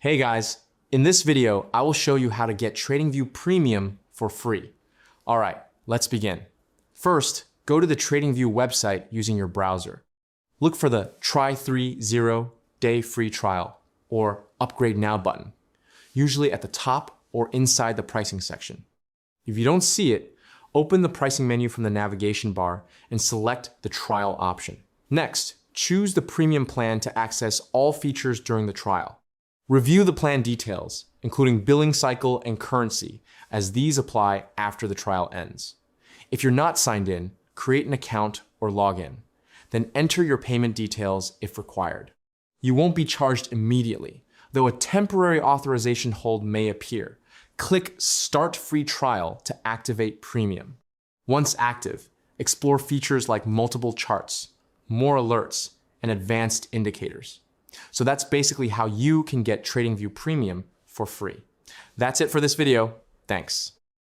Hey guys, in this video, I will show you how to get TradingView Premium for free. All right, let's begin. First, go to the TradingView website using your browser. Look for the Try 3 0-day free trial or Upgrade Now button, usually at the top or inside the pricing section. If you don't see it, open the pricing menu from the navigation bar and select the trial option. Next, choose the premium plan to access all features during the trial. Review the plan details, including billing cycle and currency, as these apply after the trial ends. If you're not signed in, create an account or log in. Then enter your payment details if required. You won't be charged immediately, though a temporary authorization hold may appear. Click Start Free Trial to activate Premium. Once active, explore features like multiple charts, more alerts, and advanced indicators. So that's basically how you can get TradingView Premium for free. That's it for this video. Thanks.